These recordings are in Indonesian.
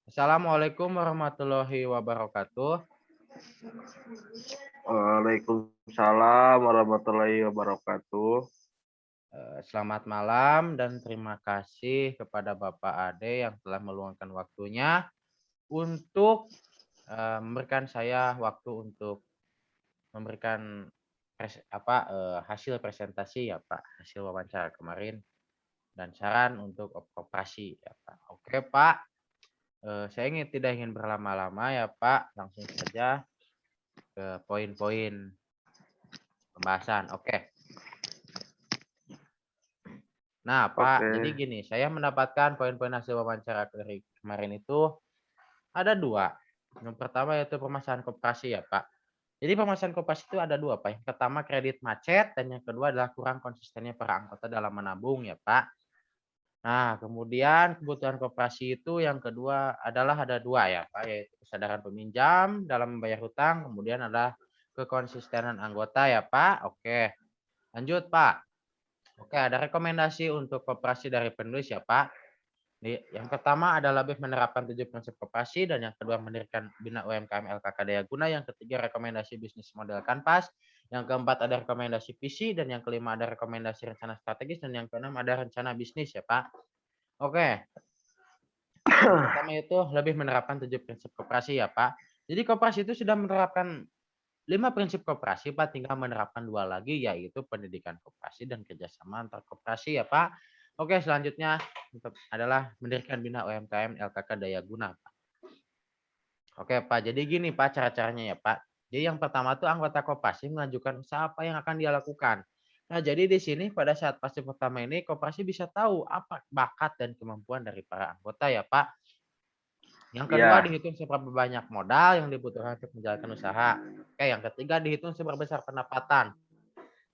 Assalamualaikum warahmatullahi wabarakatuh. Waalaikumsalam warahmatullahi wabarakatuh. Selamat malam dan terima kasih kepada Bapak Ade yang telah meluangkan waktunya untuk memberikan saya waktu untuk memberikan hasil presentasi ya Pak, hasil wawancara kemarin dan saran untuk koperasi ya Pak. Oke Pak, saya tidak ingin berlama-lama ya Pak, langsung saja ke poin-poin pembahasan. Oke. Nah, Pak, jadi Oke, gini, saya mendapatkan poin-poin hasil wawancara dari kemarin itu ada dua. Yang pertama yaitu permasalahan koperasi ya, Pak. Jadi permasalahan koperasi itu ada dua, Pak. Yang pertama kredit macet dan yang kedua adalah kurang konsistennya para anggota dalam menabung ya, Pak. Nah, kemudian kebutuhan koperasi itu yang kedua adalah ada dua ya, Pak, yaitu kesadaran peminjam dalam membayar hutang, kemudian adalah kekonsistenan anggota ya, Pak. Oke, lanjut, Pak. Oke, ada rekomendasi untuk koperasi dari penulis ya, Pak. Yang pertama adalah lebih menerapkan 7 prinsip koperasi dan yang kedua mendirikan bina UMKM LKK Daya Guna, yang ketiga rekomendasi bisnis model Kanvas, yang keempat ada rekomendasi visi dan yang kelima ada rekomendasi rencana strategis dan yang keenam ada rencana bisnis ya, Pak. Oke, yang pertama itu lebih menerapkan 7 prinsip koperasi ya, Pak. Jadi koperasi itu sudah menerapkan 5 prinsip koperasi, Pak, tinggal menerapkan 2 lagi, yaitu pendidikan koperasi dan kerjasama antar koperasi ya, Pak. Oke, selanjutnya adalah mendirikan bina UMKM LKK Daya Guna, Pak. Oke, Pak, jadi gini, Pak, cara-caranya ya, Pak. Jadi yang pertama tuh anggota koperasi mengajukan usaha apa yang akan dia lakukan. Nah, jadi di sini pada saat fase pertama ini koperasi bisa tahu apa bakat dan kemampuan dari para anggota ya, Pak. Yang kedua ya, dihitung seberapa banyak modal yang dibutuhkan untuk menjalankan usaha. Oke, yang ketiga dihitung seberapa besar pendapatan.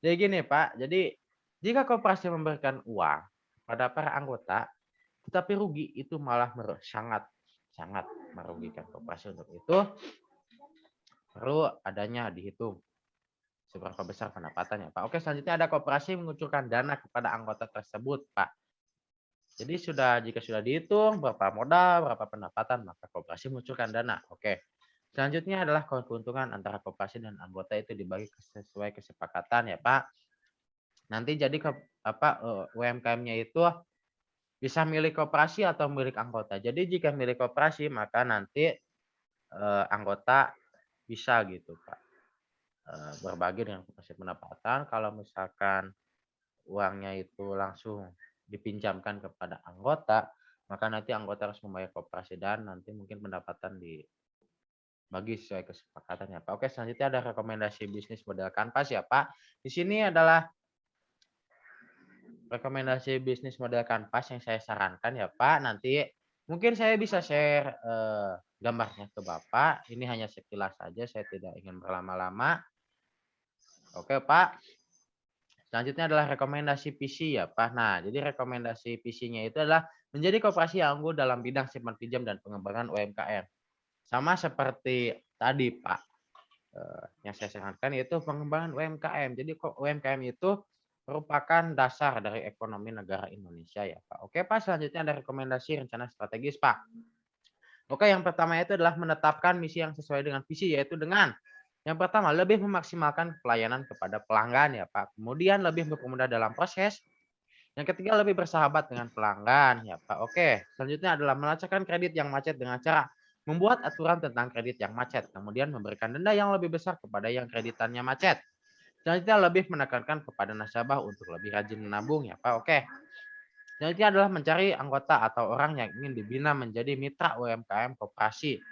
Jadi gini Pak, jadi jika koperasi memberikan uang pada para anggota, tetapi rugi itu malah sangat sangat merugikan koperasi. Untuk itu perlu adanya dihitung seberapa besar pendapatannya Pak. Oke, selanjutnya ada koperasi mengucurkan dana kepada anggota tersebut Pak. Jadi jika sudah dihitung berapa modal, berapa pendapatan, maka koperasi mengucurkan dana. Oke. Selanjutnya adalah keuntungan antara koperasi dan anggota itu dibagi sesuai kesepakatan ya Pak. Nanti jadi UMKM-nya itu bisa milik koperasi atau milik anggota. Jadi jika milik koperasi maka nanti anggota bisa gitu Pak berbagi dengan koperasi pendapatan. Kalau misalkan uangnya itu langsung dipinjamkan kepada anggota, maka nanti anggota harus membayar koperasi dan nanti mungkin pendapatan dibagi sesuai kesepakatan ya Pak. Oke, selanjutnya ada rekomendasi bisnis model Kanvas ya Pak. Di sini adalah rekomendasi bisnis model Kanvas yang saya sarankan ya Pak. Nanti mungkin saya bisa share gambarnya ke Bapak. Ini hanya sekilas saja, saya tidak ingin berlama-lama. Oke Pak. Selanjutnya adalah rekomendasi visi ya Pak. Nah, jadi rekomendasi visinya itu adalah menjadi koperasi yang unggul dalam bidang simpan pinjam dan pengembangan UMKM. Sama seperti tadi Pak, yang saya sarankan yaitu pengembangan UMKM. Jadi UMKM itu merupakan dasar dari ekonomi negara Indonesia ya Pak. Oke Pak, selanjutnya ada rekomendasi rencana strategis Pak. Oke, yang pertama itu adalah menetapkan misi yang sesuai dengan visi, yaitu dengan yang pertama, lebih memaksimalkan pelayanan kepada pelanggan ya Pak. Kemudian lebih mempermudah dalam proses. Yang ketiga, lebih bersahabat dengan pelanggan ya Pak. Oke, selanjutnya adalah melacakkan kredit yang macet dengan cara membuat aturan tentang kredit yang macet. Kemudian memberikan denda yang lebih besar kepada yang kreditannya macet. Selanjutnya lebih menekankan kepada nasabah untuk lebih rajin menabung ya Pak. Oke. Selanjutnya adalah mencari anggota atau orang yang ingin dibina menjadi mitra UMKM koperasi.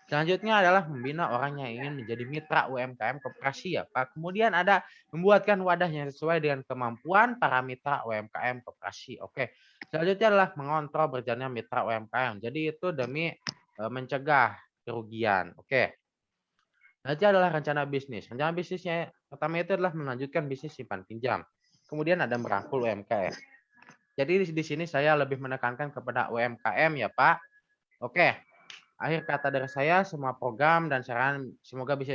Selanjutnya adalah membina orang yang ingin menjadi mitra UMKM koperasi ya Pak. Kemudian ada membuatkan wadah yang sesuai dengan kemampuan para mitra UMKM koperasi. Oke. Selanjutnya adalah mengontrol berjalannya mitra UMKM. Jadi itu demi mencegah kerugian. Oke. Selanjutnya adalah rencana bisnis. Rencana bisnisnya pertama itu adalah melanjutkan bisnis simpan pinjam. Kemudian ada merangkul UMKM. Jadi di sini saya lebih menekankan kepada UMKM ya Pak. Oke. Akhir kata dari saya, semua program dan saran semoga bisa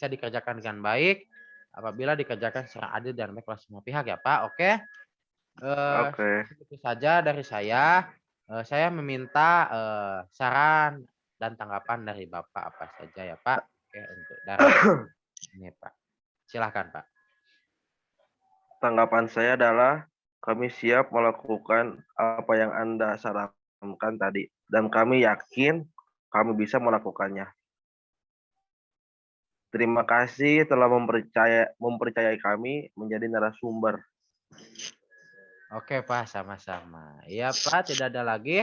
dikerjakan dengan baik apabila dikerjakan secara adil dan baik oleh semua pihak ya Pak. Oke, oke. seperti saja dari saya. Saya meminta, saran dan tanggapan dari Bapak apa saja ya, Pak. Oke, untuk dari ini, Pak. Silahkan, Pak. Tanggapan saya adalah kami siap melakukan apa yang Anda sarankan tadi, dan kami yakin kami bisa melakukannya. Terima kasih telah mempercayai kami menjadi narasumber. Oke, Pak, sama-sama. Iya, Pak, tidak ada lagi?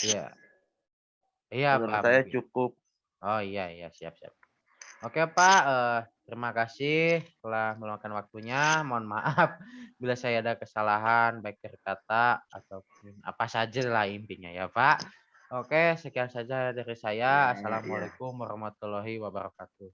Iya. Iya, Menurut Pak, saya mungkin. cukup. Oh, iya iya, siap siap. Oke, Pak, terima kasih telah meluangkan waktunya. Mohon maaf bila saya ada kesalahan baik dari kata ataupun apa saja lah intinya ya, Pak. Oke, sekian saja dari Iya, saya. iya, iya. Assalamualaikum warahmatullahi wabarakatuh.